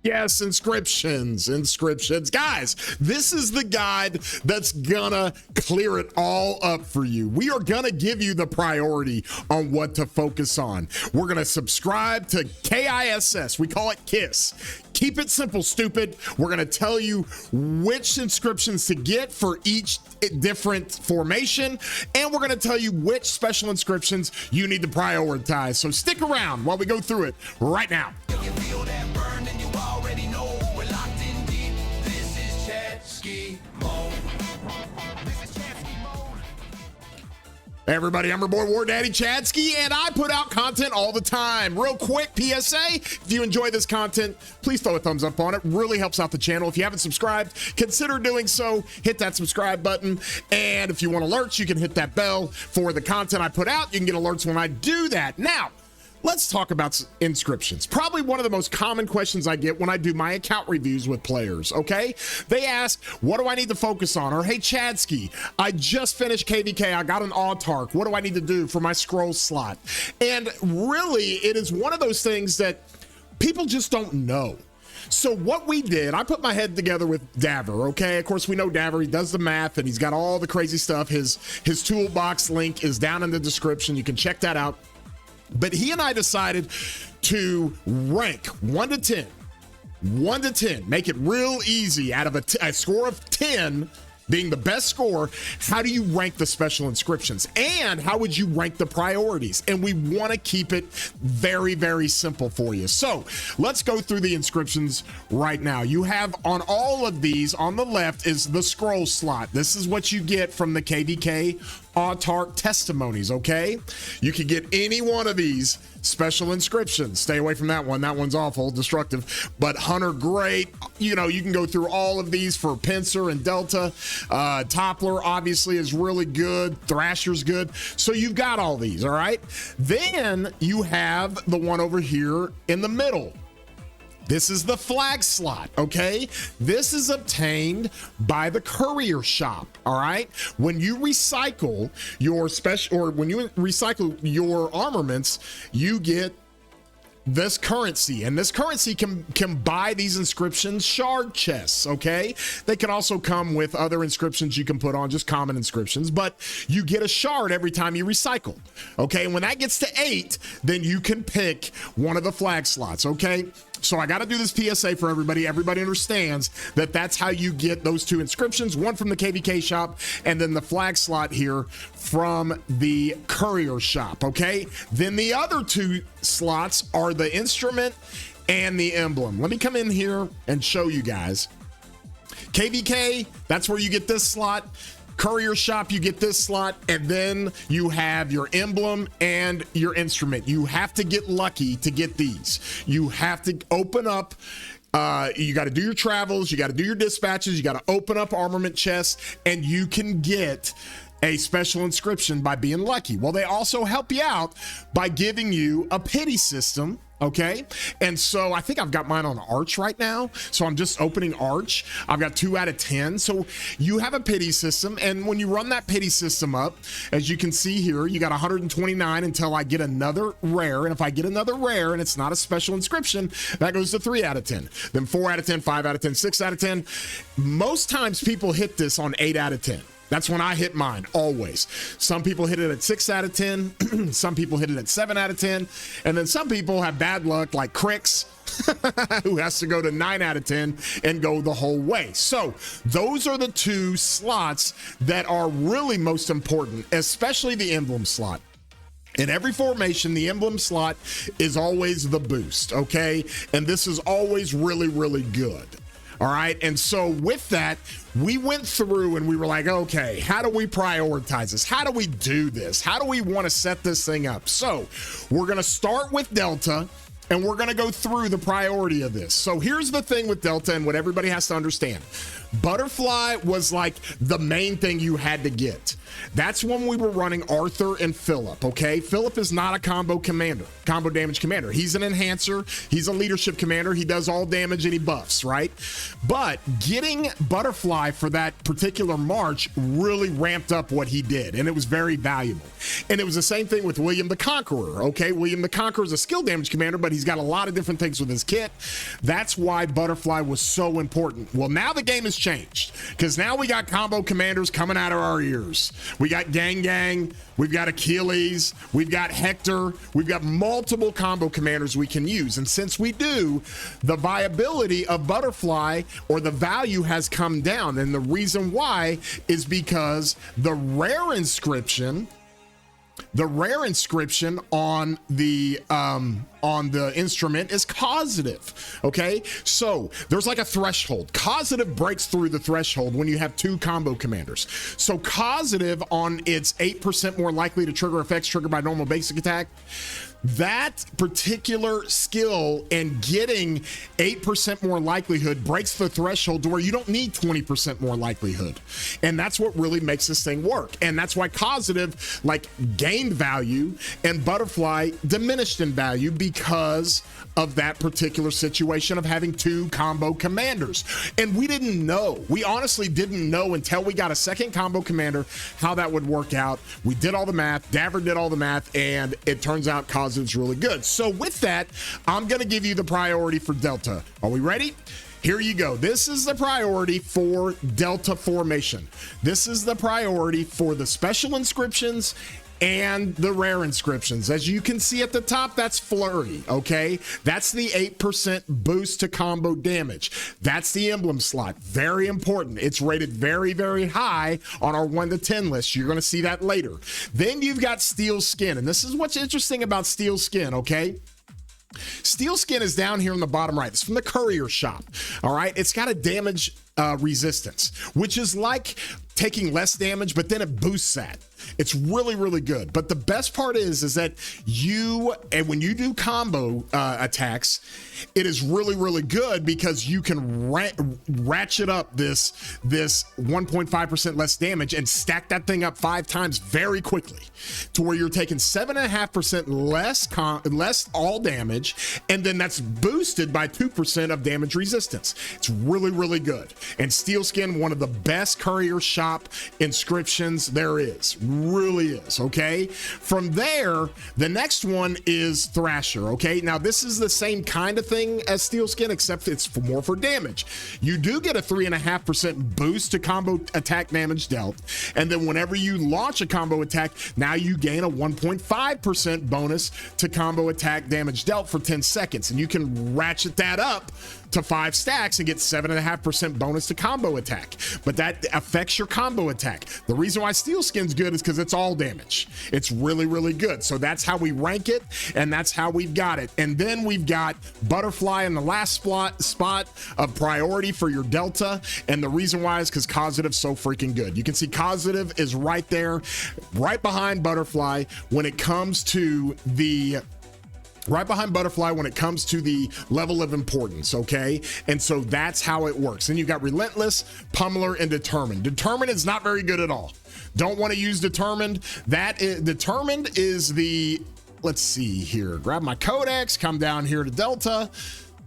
Yes, inscriptions. Guys, this is the guide that's gonna clear it all up for you. We are gonna give you the priority on what to focus on. We're gonna subscribe to KISS. We call it KISS. Keep it simple, stupid. We're gonna tell you which inscriptions to get for each different formation, and we're gonna tell you which special inscriptions you need to prioritize. So stick around while we go through it right now. Hey everybody, I'm your boy War Daddy Chadsky, and I put out content all the time. Real quick PSA, if you enjoy this content, please throw a thumbs up on it. Really helps out the channel. If you haven't subscribed, consider doing so. Hit that subscribe button, and if you want alerts, you can hit that bell for the content I put out. You can get alerts when I do that. Now, let's talk about inscriptions. Probably one of the most common questions I get when I do my account reviews with players, okay? They ask, what do I need to focus on? Or, hey, Chadsky, I just finished KVK. I got an autark. What do I need to do for my scroll slot? And really, it is one of those things that people just don't know. So what we did, I put my head together with Daver, okay? Of course, we know Daver, he does the math, and he's got all the crazy stuff. His toolbox link is down in the description. You can check that out. But he and I decided to rank 1 to 10. 1 to 10. Make it real easy. Out of a score of 10 being the best score, how do you rank the special inscriptions? And how would you rank the priorities? And we want to keep it very, very simple for you. So let's go through the inscriptions right now. You have on all of these, on the left is the scroll slot. This is what you get from the KVK autark testimonies, okay? You can get any one of these special inscriptions. Stay away from that one. That one's awful, destructive. But Hunter, great. You know, you can go through all of these for Pincer and Delta. Toppler obviously is really good. Thrasher's good. So you've got all these, all right? Then you have the one over here in the middle. This is the flag slot, okay? This is obtained by the courier shop, all right? When you recycle your special, or when you recycle your armaments, you get this currency, and this currency can buy these inscriptions shard chests, okay? They can also come with other inscriptions you can put on, just common inscriptions, but you get a shard every time you recycle, okay? And when that gets to 8, then you can pick one of the flag slots, okay? So I got to do this PSA for everybody. Everybody understands that that's how you get those 2 inscriptions, one from the KVK shop and then the flag slot here from the courier shop, okay? Then the other 2 slots are the instrument and the emblem. Let me come in here and show you guys. KVK, that's where you get this slot. Courier shop, you get this slot, and then you have your emblem and your instrument. You have to get lucky to get these. You have to open up, you got to do your travels, you got to do your dispatches, you got to open up armament chests, and you can get a special inscription by being lucky. Well, they also help you out by giving you a pity system, okay? And so I think I've got mine on Arch right now. So I'm just opening Arch. I've got 2 out of 10. So you have a pity system. And when you run that pity system up, as you can see here, you got 129 until I get another rare. And if I get another rare and it's not a special inscription, that goes to 3 out of 10. Then 4 out of 10, 5 out of 10, 6 out of 10. Most times people hit this on 8 out of 10. That's when I hit mine, always. Some people hit it at 6 out of 10. Some people hit it at 7 out of 10. And then some people have bad luck, like Crix, who has to go to 9 out of 10 and go the whole way. So those are the 2 slots that are really most important, especially the emblem slot. In every formation, the emblem slot is always the boost, okay? And this is always really, really good. All right. And so with that, we went through and we were like, okay, how do we prioritize this? How do we do this? How do we want to set this thing up? So we're going to start with Delta and we're going to go through the priority of this. So here's the thing with Delta and what everybody has to understand. Butterfly was like the main thing you had to get. That's when we were running Arthur and Philip, okay? Philip is not a combo damage commander. He's an enhancer. He's a leadership commander. He does all damage and he buffs, right? But getting Butterfly for that particular march really ramped up what he did, and it was very valuable. And it was the same thing with William the Conqueror, okay? William the Conqueror is a skill damage commander, but He's got a lot of different things with his kit. That's why Butterfly was so important. Well, now the game has changed because now we got combo commanders coming out of our ears. We got Gang, we've got Achilles, we've got Hector, we've got multiple combo commanders we can use. And since we do, the viability of Butterfly, or the value, has come down. And the reason why is because the rare inscription on the instrument is causative. Okay, so there's like a threshold. Causative breaks through the threshold when you have 2 combo commanders. So causative, on its 8% more likely to trigger effects triggered by normal basic attack, that particular skill and getting 8% more likelihood breaks the threshold to where you don't need 20% more likelihood. And that's what really makes this thing work. And that's why causative like gained value and Butterfly diminished in value, because of that particular situation of having 2 combo commanders. And we didn't know. We honestly didn't know until we got a second combo commander how that would work out. We did all the math. Davver did all the math, and it turns out causative's really good. So with that, I'm going to give you the priority for Delta. Are we ready? Here you go. This is the priority for Delta Formation. This is the priority for the special inscriptions and the rare inscriptions. As you can see at the top, that's Flurry, okay? That's the 8% boost to combo damage. That's the emblem slot. Very important. It's rated very, very high on our 1 to 10 list. You're going to see that later. Then you've got Steel Skin, and this is what's interesting about Steel Skin, okay? Steel Skin is down here in the bottom right. It's from the Courier Shop, all right? It's got a damage resistance, which is like taking less damage, but then it boosts that. It's really, really good. But the best part is that when you do combo attacks, it is really, really good because you can ratchet up this 1.5% less damage and stack that thing up 5 times very quickly to where you're taking 7.5% less all damage, and then that's boosted by 2% of damage resistance. It's really, really good. And Steel Skin, one of the best Courier Shop inscriptions there is. Really is, okay? From there, the next one is Thrasher, okay? Now, this is the same kind of thing as Steel Skin, except it's more for damage. You do get a 3.5% boost to combo attack damage dealt, and then whenever you launch a combo attack, now you gain a 1.5% bonus to combo attack damage dealt for 10 seconds, and you can ratchet that up to 5 stacks and get 7.5% bonus to combo attack. But that affects your combo attack. The reason why Steel Skin's good is because it's all damage. It's really, really good. So that's how we rank it, and that's how we've got it. And then we've got Butterfly in the last spot of priority for your Delta. And the reason why is because Causative's so freaking good. You can see Causative is right there, right behind Butterfly when it comes to the level of importance, okay? And so that's how it works. Then you've got Relentless, Pummeler, and Determined. Determined is not very good at all. Don't want to use Determined. Determined is the, let's see here, grab my codex, come down here to Delta.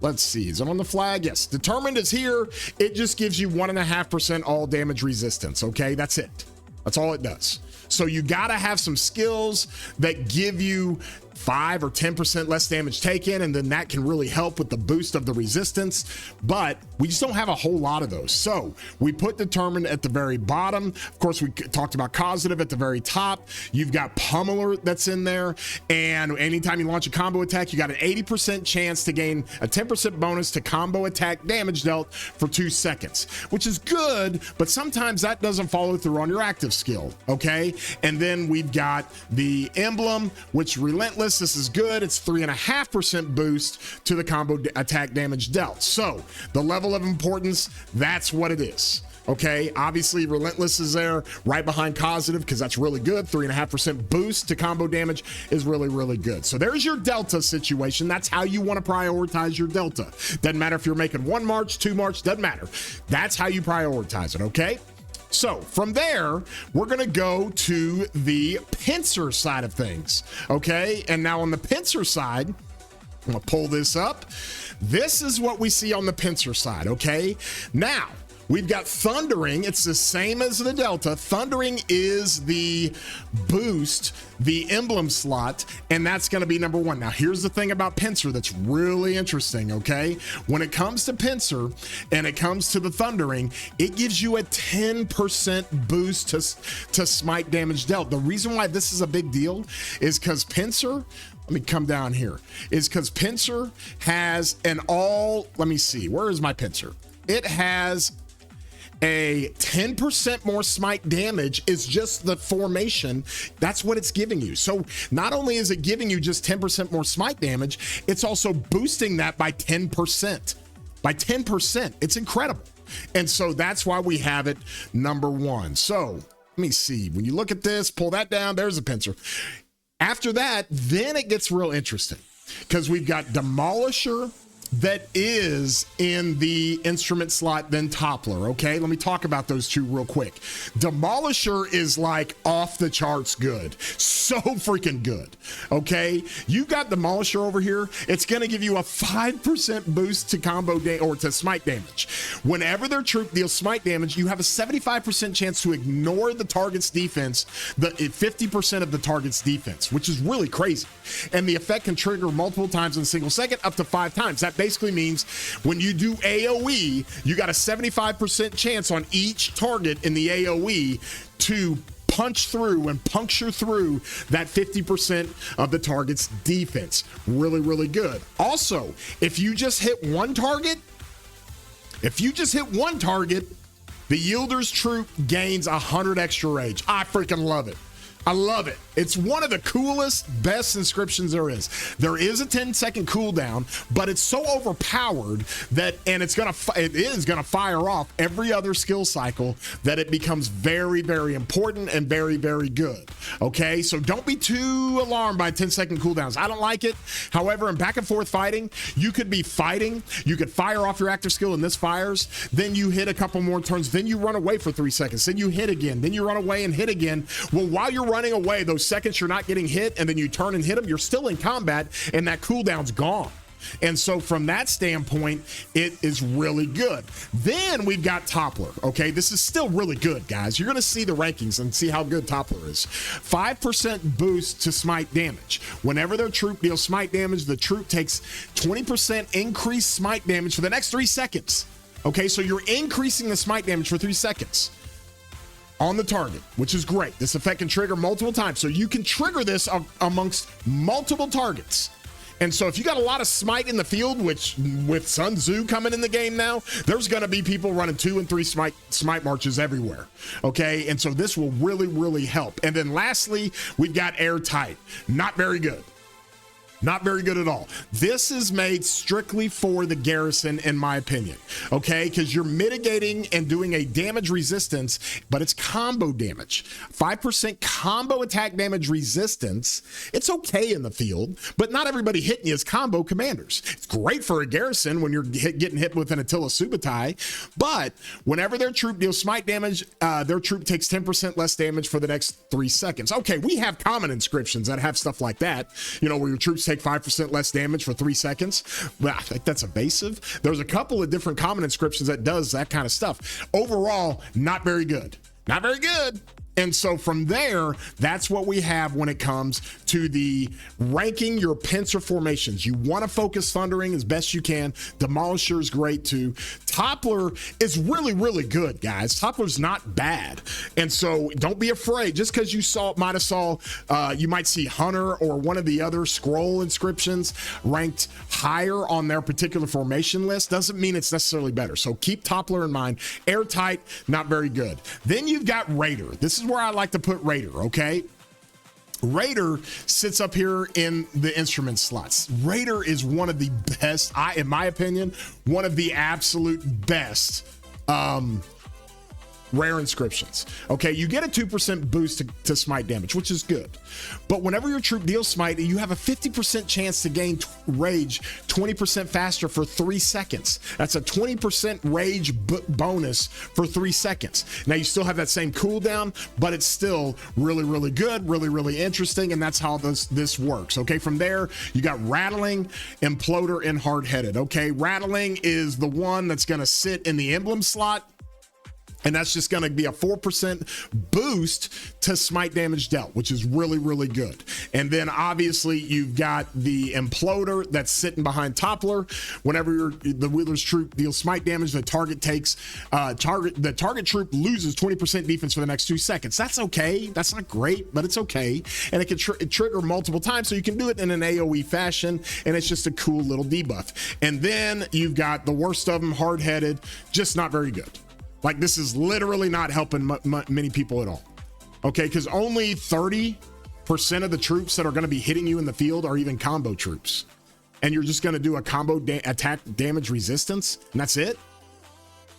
Let's see, is it on the flag? Yes, Determined is here. It just gives you 1.5% all damage resistance, okay? That's it. That's all it does. So you gotta have some skills that give you 5 or 10% less damage taken, and then that can really help with the boost of the resistance, but we just don't have a whole lot of those. So we put Determined at the very bottom. Of course, we talked about Causative at the very top. You've got Pummeler that's in there, and anytime you launch a combo attack, you got an 80% chance to gain a 10% bonus to combo attack damage dealt for 2 seconds, which is good, but sometimes that doesn't follow through on your active skill, okay? And then we've got the Emblem, which Relentless. This is good. It's 3.5% boost to the combo attack damage dealt. So the level of importance, that's what it is. Okay, obviously Relentless is there right behind Causative because that's really good. 3.5% boost to combo damage is really, really good. So there's your Delta situation. That's how you want to prioritize your Delta. Doesn't matter if you're making 1 March, 2 March, doesn't matter. That's how you prioritize it, okay? So from there, we're going to go to the Pincer side of things, okay? And now on the Pincer side, I'm going to pull this up. This is what we see on the Pincer side, okay? Now, We've got Thundering. It's the same as the Delta. Thundering is the boost, the emblem slot, and that's going to be number 1. Now, here's the thing about Pincer that's really interesting, okay? When it comes to Pincer and it comes to the Thundering, it gives you a 10% boost to smite damage dealt. The reason why this is a big deal is because Pincer, let me come down here, is because Pincer has let me see, where is my Pincer? It has a 10% more smite damage is just the formation. That's what it's giving you. So not only is it giving you just 10% more smite damage, it's also boosting that by 10%. By 10%. It's incredible. And so that's why we have it number 1. So let me see. When you look at this, pull that down, there's a Pincer. After that, then it gets real interesting because we've got Demolisher that is in the instrument slot, then Toppler. Okay, let me talk about those two real quick. Demolisher is like off the charts good, so freaking good. Okay, you got Demolisher over here. It's going to give you a 5% boost to combo or to smite damage. Whenever their troop deals smite damage, you have a 75% chance to ignore the target's defense, the 50% of the target's defense, which is really crazy. And the effect can trigger multiple times in a single second, up to 5 times. That basically means when you do AoE, you got a 75% chance on each target in the AoE to punch through and puncture through that 50% of the target's defense. Really, really good. Also, if you just hit one target, the Yielder's troop gains 100 extra rage. I freaking love it. I love it. It's one of the coolest, best inscriptions there is. There is a 10-second cooldown, but it's so overpowered that, and it is gonna fire off every other skill cycle, that it becomes very, very important and very, very good. Okay, so don't be too alarmed by 10-second cooldowns. I don't like it. However, in back and forth fighting, you could be fighting, you could fire off your active skill and this fires, then you hit a couple more turns, then you run away for 3 seconds, then you hit again, then you run away and hit again. Well, while you're running away, those seconds you're not getting hit, and then you turn and hit them, you're still in combat, and that cooldown's gone. And so from that standpoint, it is really good. Then we've got Toppler. Okay, this is still really good, guys. You're going to see the rankings and see how good Toppler is. 5% boost to smite damage. Whenever their troop deals smite damage, the troop takes 20% increased smite damage for the next 3 seconds. Okay, so you're increasing the smite damage for 3 seconds on the target, which is great. This effect can trigger multiple times, so you can trigger this amongst multiple targets. And so if you got a lot of smite in the field, which with Sun Tzu coming in the game now, there's going to be people running 2 and 3 smite marches everywhere. Okay, and so this will really, really help. And then lastly, we've got Airtight. Not very good. Not very good at all. This is made strictly for the garrison, in my opinion, okay? Because you're mitigating and doing a damage resistance, but it's combo damage. 5% combo attack damage resistance. It's okay in the field, but not everybody hitting you is combo commanders. It's great for a garrison when you're getting hit with an Attila Subutai, but whenever their troop deals smite damage, their troop takes 10% less damage for the next 3 seconds. Okay, we have common inscriptions that have stuff like that, you know, where your troops take 5% less damage for 3 seconds. Well, I think that's evasive. There's a couple of different common inscriptions that does that kind of stuff. Overall, not very good. Not very good. And so from there, that's what we have when it comes to the ranking your Pincer formations. You want to focus Thundering as best you can. Demolisher is great too. Toppler is really, really good, guys. Toppler's not bad. And so don't be afraid. Just because you you might see Hunter or one of the other scroll inscriptions ranked higher on their particular formation list doesn't mean it's necessarily better. So keep Toppler in mind. Airtight, not very good. Then you've got Raider. This is where I like to put Raider, okay? Raider sits up here in the instrument slots. Raider is one of the best, in my opinion, one of the absolute best rare inscriptions. Okay, you get a 2% boost to smite damage, which is good. But whenever your troop deals smite, you have a 50% chance to gain rage 20% faster for 3 seconds. That's a 20% rage bonus for 3 seconds. Now you still have that same cooldown, but it's still really, really good, really, really interesting, and that's how this works. Okay, from there, you got Rattling, Imploder, and Hard-Headed. Okay, Rattling is the one that's gonna sit in the emblem slot. And that's just going to be a 4% boost to smite damage dealt, which is really, really good. And then obviously you've got the Imploder that's sitting behind Toppler. Whenever the Wheeler's troop deals smite damage, the target troop loses 20% defense for the next 2 seconds. That's okay. That's not great, but it's okay. And it can trigger multiple times, so you can do it in an AoE fashion, and it's just a cool little debuff. And then you've got the worst of them, Hard-Headed, just not very good. Like, this is literally not helping many people at all. Okay, because only 30% of the troops that are going to be hitting you in the field are even combo troops. And you're just going to do a combo attack damage resistance, and that's it?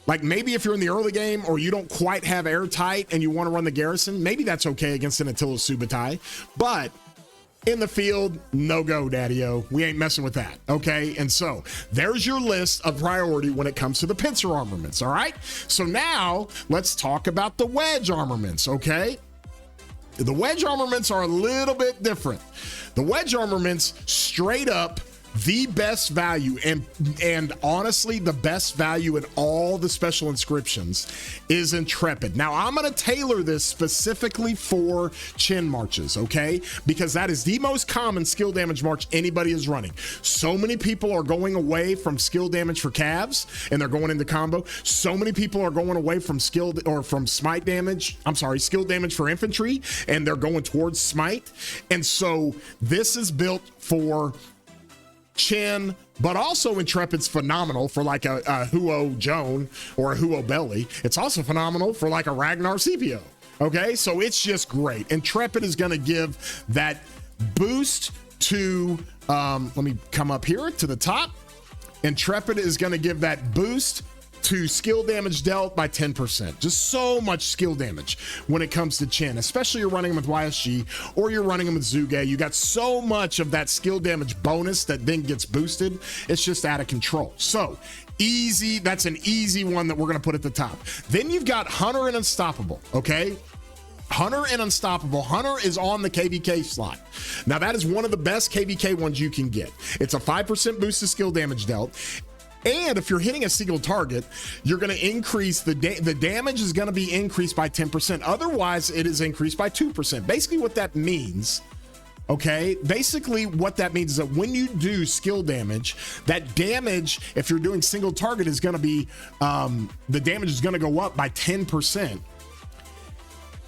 Like, maybe if you're in the early game or you don't quite have airtight and you want to run the garrison, maybe that's okay against an Attila Subutai. But in the field, no go, daddy-o. We ain't messing with that, okay? And so there's your list of priority when it comes to the Pincer armaments, all right? So now let's talk about the Wedge armaments, okay? The Wedge armaments are a little bit different. The Wedge armaments straight up the best value, and honestly the best value in all the special inscriptions is Intrepid. Now I'm going to tailor this specifically for Chin marches, okay, because that is the most common skill damage march anybody is running. So many people are going away from skill damage for calves and they're going into combo. So many people are going away from skill damage for infantry, and they're going towards smite. And so this is built for Chin, but also Intrepid's phenomenal for like a Huo Joan or a Huo Belly. It's also phenomenal for like a Ragnar CPO. Okay, so it's just great. Intrepid is going to give that boost to, let me come up here to the top. Intrepid is going to give that boost to skill damage dealt by 10%. Just so much skill damage when it comes to Chin, especially you're running them with YSG or you're running them with Zuge. You got so much of that skill damage bonus that then gets boosted. It's just out of control. So easy. That's an easy one that we're going to put at the top. Then you've got Hunter and Unstoppable. Okay. Hunter and Unstoppable. Hunter is on the KVK slot. Now that is one of the best KVK ones you can get. It's a 5% boost to skill damage dealt. And if you're hitting a single target, you're going to increase the damage is going to be increased by 10%. Otherwise, it is increased by 2%. Basically, what that means, okay? Basically, what that means is that when you do skill damage, that damage, if you're doing single target, is going to be the damage is going to go up by 10%.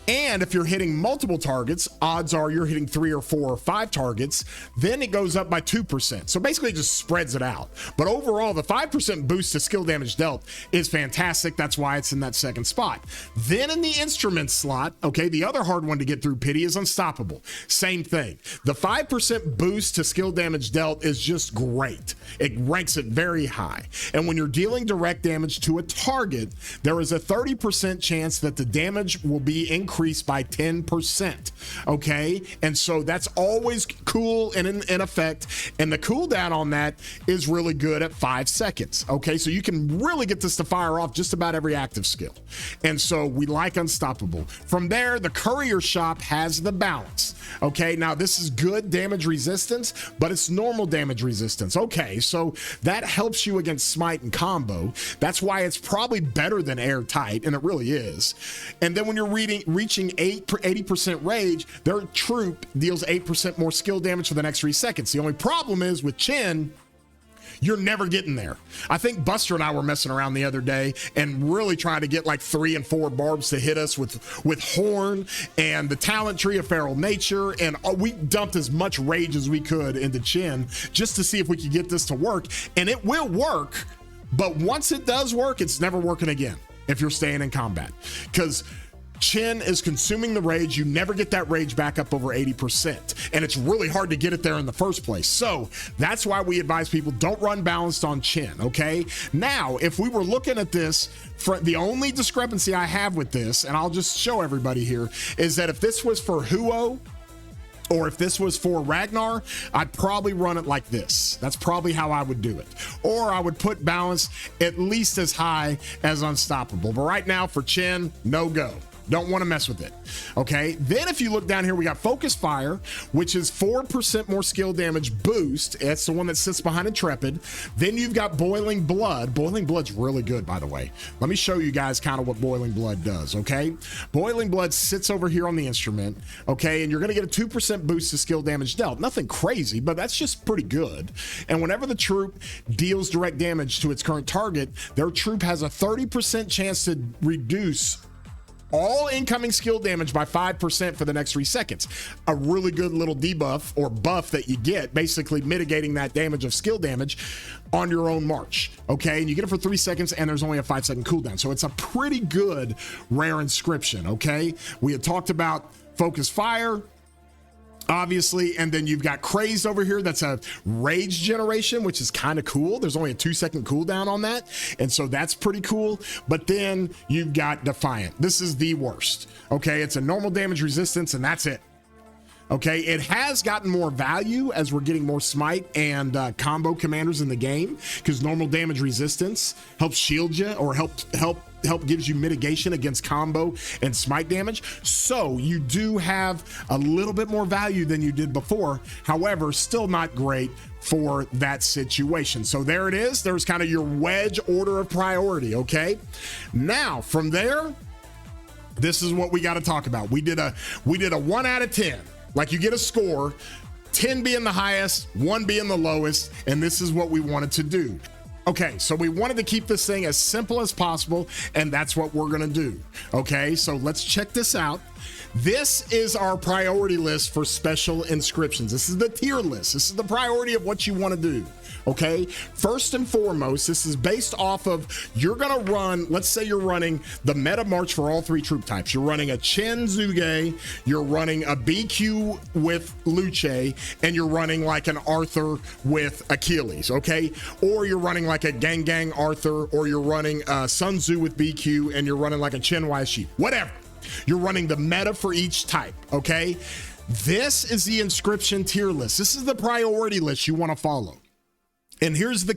And if you're hitting multiple targets, odds are you're hitting 3 or 4 or 5 targets, then it goes up by 2%. So basically it just spreads it out. But overall, the 5% boost to skill damage dealt is fantastic. That's why it's in that second spot. Then in the instrument slot, okay, the other hard one to get through, Pity, is Unstoppable. Same thing. The 5% boost to skill damage dealt is just great. It ranks it very high. And when you're dealing direct damage to a target, there is a 30% chance that the damage will be increased by 10%. Okay, and so that's always cool and in effect, and the cooldown on that is really good at 5 seconds. Okay, so you can really get this to fire off just about every active skill, and so we like Unstoppable. From there, the Courier Shop has the balance. Okay, now this is good damage resistance, but it's normal damage resistance. Okay, so that helps you against smite and combo. That's why it's probably better than airtight, and it really is. And then when you're reaching 80% rage, their troop deals 8% more skill damage for the next 3 seconds. The only problem is with Chin, you're never getting there. I think Buster and I were messing around the other day and really trying to get like 3 and 4 barbs to hit us with Horn and the talent tree of Feral Nature, and we dumped as much rage as we could into Chin just to see if we could get this to work, and it will work, but once it does work, it's never working again if you're staying in combat, because Chin is consuming the rage. You never get that rage back up over 80%, and it's really hard to get it there in the first place. So that's why we advise people don't run balanced on Chin. Okay, now if we were looking at this, the only discrepancy I have with this, and I'll just show everybody here, is that if this was for Huo or if this was for Ragnar, I'd probably run it like this. That's probably how I would do it. Or I would put balance at least as high as Unstoppable. But right now for Chin, no go. Don't want to mess with it. Okay. Then if you look down here, we got Focus Fire, which is 4% more skill damage boost. That's the one that sits behind Intrepid. Then you've got Boiling Blood. Boiling Blood's really good, by the way. Let me show you guys kind of what Boiling Blood does. Okay. Boiling Blood sits over here on the instrument. Okay. And you're going to get a 2% boost to skill damage dealt. Nothing crazy, but that's just pretty good. And whenever the troop deals direct damage to its current target, their troop has a 30% chance to reduce all incoming skill damage by 5% for the next 3 seconds. A really good little debuff or buff that you get, basically mitigating that damage of skill damage on your own march. Okay, and you get it for 3 seconds, and there's only a 5-second cooldown. So it's a pretty good rare inscription. Okay, we had talked about Focus Fire, obviously, and then you've got Crazed over here. That's a rage generation, which is kind of cool. There's only a 2-second cooldown on that, and so that's pretty cool. But then you've got Defiant. This is the worst. Okay, it's a normal damage resistance, and that's it. Okay, it has gotten more value as we're getting more smite and combo commanders in the game, because normal damage resistance helps shield you or help gives you mitigation against combo and smite damage. So you do have a little bit more value than you did before. However, still not great for that situation. So there it is. There's kind of your Wedge order of priority. Okay, now from there, this is what we got to talk about. We did a 1 out of 10. Like, you get a score, 10 being the highest, 1 being the lowest, and this is what we wanted to do. Okay, so we wanted to keep this thing as simple as possible, and that's what we're gonna do. Okay, so let's check this out. This is our priority list for special inscriptions. This is the tier list. This is the priority of what you want to do. Okay, first and foremost, this is based off of, you're gonna run, let's say you're running the meta march for all 3 troop types. You're running a Chen Zuge, you're running a BQ with Luce, and you're running like an Arthur with Achilles. Okay, or you're running like a Gang Arthur, or you're running Sun Tzu with BQ, and you're running like a Chen Shi. Whatever. You're running the meta for each type. Okay, this is the inscription tier list. This is the priority list you want to follow. And here's the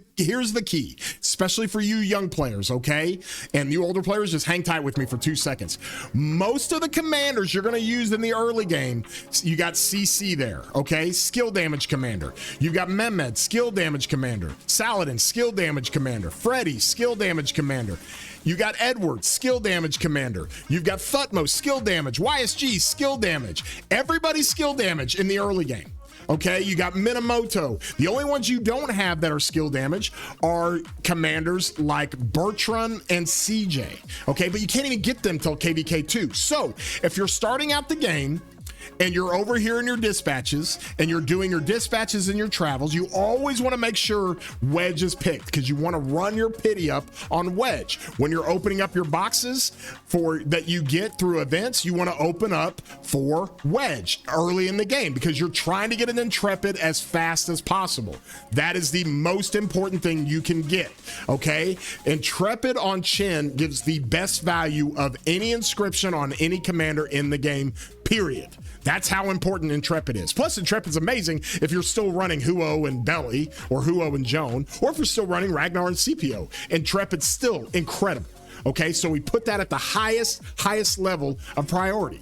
key, especially for you young players, okay? And you older players, just hang tight with me for 2 seconds. Most of the commanders you're going to use in the early game, you got CC there, okay? Skill damage commander. You've got Mehmed, skill damage commander. Saladin, skill damage commander. Freddy, skill damage commander. You got Edward, skill damage commander. You've got Thutmose, skill damage. YSG, skill damage. Everybody's skill damage in the early game. Okay, you got Minamoto. The only ones you don't have that are skill damage are commanders like Bertrand and CJ. Okay, but you can't even get them till KVK 2. So if you're starting out the game and you're over here in your dispatches and you're doing your dispatches and your travels, you always want to make sure Wedge is picked, because you want to run your pity up on Wedge. When you're opening up your boxes for that you get through events, you want to open up for Wedge early in the game, because you're trying to get an Intrepid as fast as possible. That is the most important thing you can get. Okay, Intrepid on Chen gives the best value of any inscription on any commander in the game, period. That's how important Intrepid is. Plus, Intrepid's amazing if you're still running Huo and Belly, or Huo and Joan, or if you're still running Ragnar and CPO. Intrepid's still incredible. Okay, so we put that at the highest level of priority.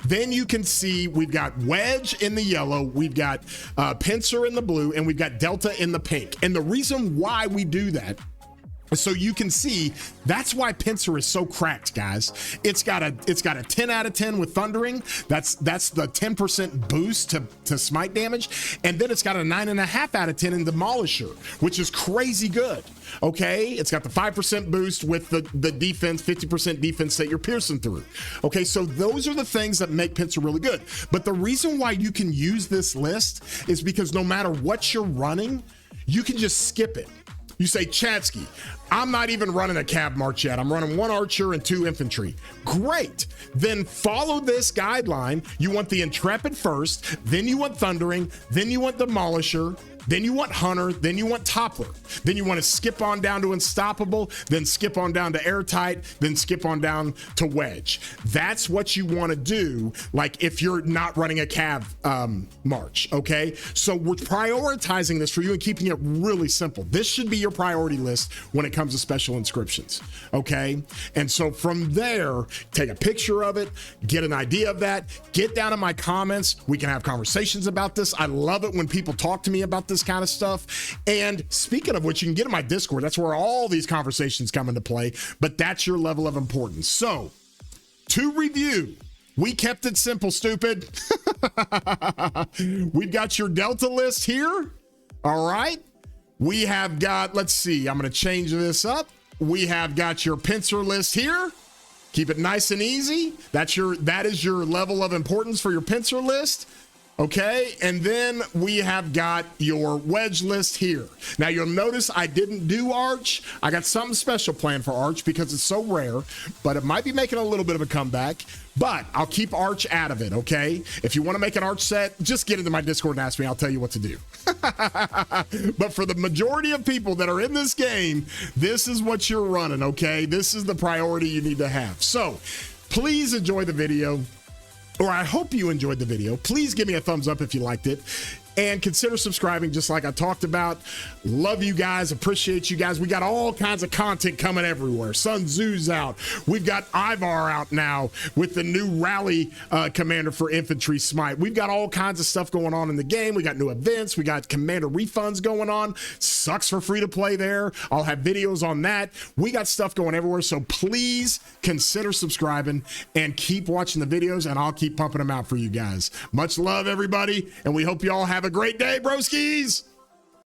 Then you can see we've got Wedge in the yellow, we've got Pincer in the blue, and we've got Delta in the pink. And the reason why we do that, so you can see, that's why Pincer is so cracked, guys. It's got a 10 out of 10 with Thundering. That's the 10% boost to smite damage. And then it's got a 9.5 out of 10 in Demolisher, which is crazy good. Okay, it's got the 5% boost with the defense, 50% defense that you're piercing through. Okay, so those are the things that make Pincer really good. But the reason why you can use this list is because no matter what you're running, you can just skip it. You say, Chatsky, I'm not even running a cab march yet. I'm running 1 archer and 2 infantry. Great. Then follow this guideline. You want the Intrepid first, then you want Thundering, then you want Demolisher, then you want Hunter, then you want Toppler, then you want to skip on down to Unstoppable, then skip on down to Airtight, then skip on down to Wedge. That's what you want to do, like if you're not running a cav march, okay? So we're prioritizing this for you and keeping it really simple. This should be your priority list when it comes to special inscriptions, okay? And so from there, take a picture of it, get an idea of that, get down in my comments. We can have conversations about this. I love it when people talk to me about this kind of stuff. And speaking of which, you can get in my Discord. That's where all these conversations come into play, but that's your level of importance. So to review, we kept it simple, stupid. We've got your Delta list here. All right. We have got, let's see, I'm going to change this up. We have got your Pincer list here. Keep it nice and easy. That is your level of importance for your Pincer list. Okay, and then we have got your Wedge list here. Now you'll notice I didn't do Arch. I got something special planned for Arch because it's so rare, but it might be making a little bit of a comeback, but I'll keep Arch out of it, okay? If you want to make an Arch set, just get into my Discord and ask me. I'll tell you what to do. But for the majority of people that are in this game, this is what you're running, okay? This is the priority you need to have. So please enjoy the video. Or I hope you enjoyed the video. Please give me a thumbs up if you liked it. And consider subscribing just like I talked about. Love you guys. Appreciate you guys. We got all kinds of content coming everywhere. Sun Tzu's out. We've got Ivar out now with the new rally commander for Infantry Smite. We've got all kinds of stuff going on in the game. We got new events. We got commander refunds going on. Sucks for free to play there. I'll have videos on that. We got stuff going everywhere. So please consider subscribing and keep watching the videos, and I'll keep pumping them out for you guys. Much love, everybody. And we hope you all have a great day, broskies.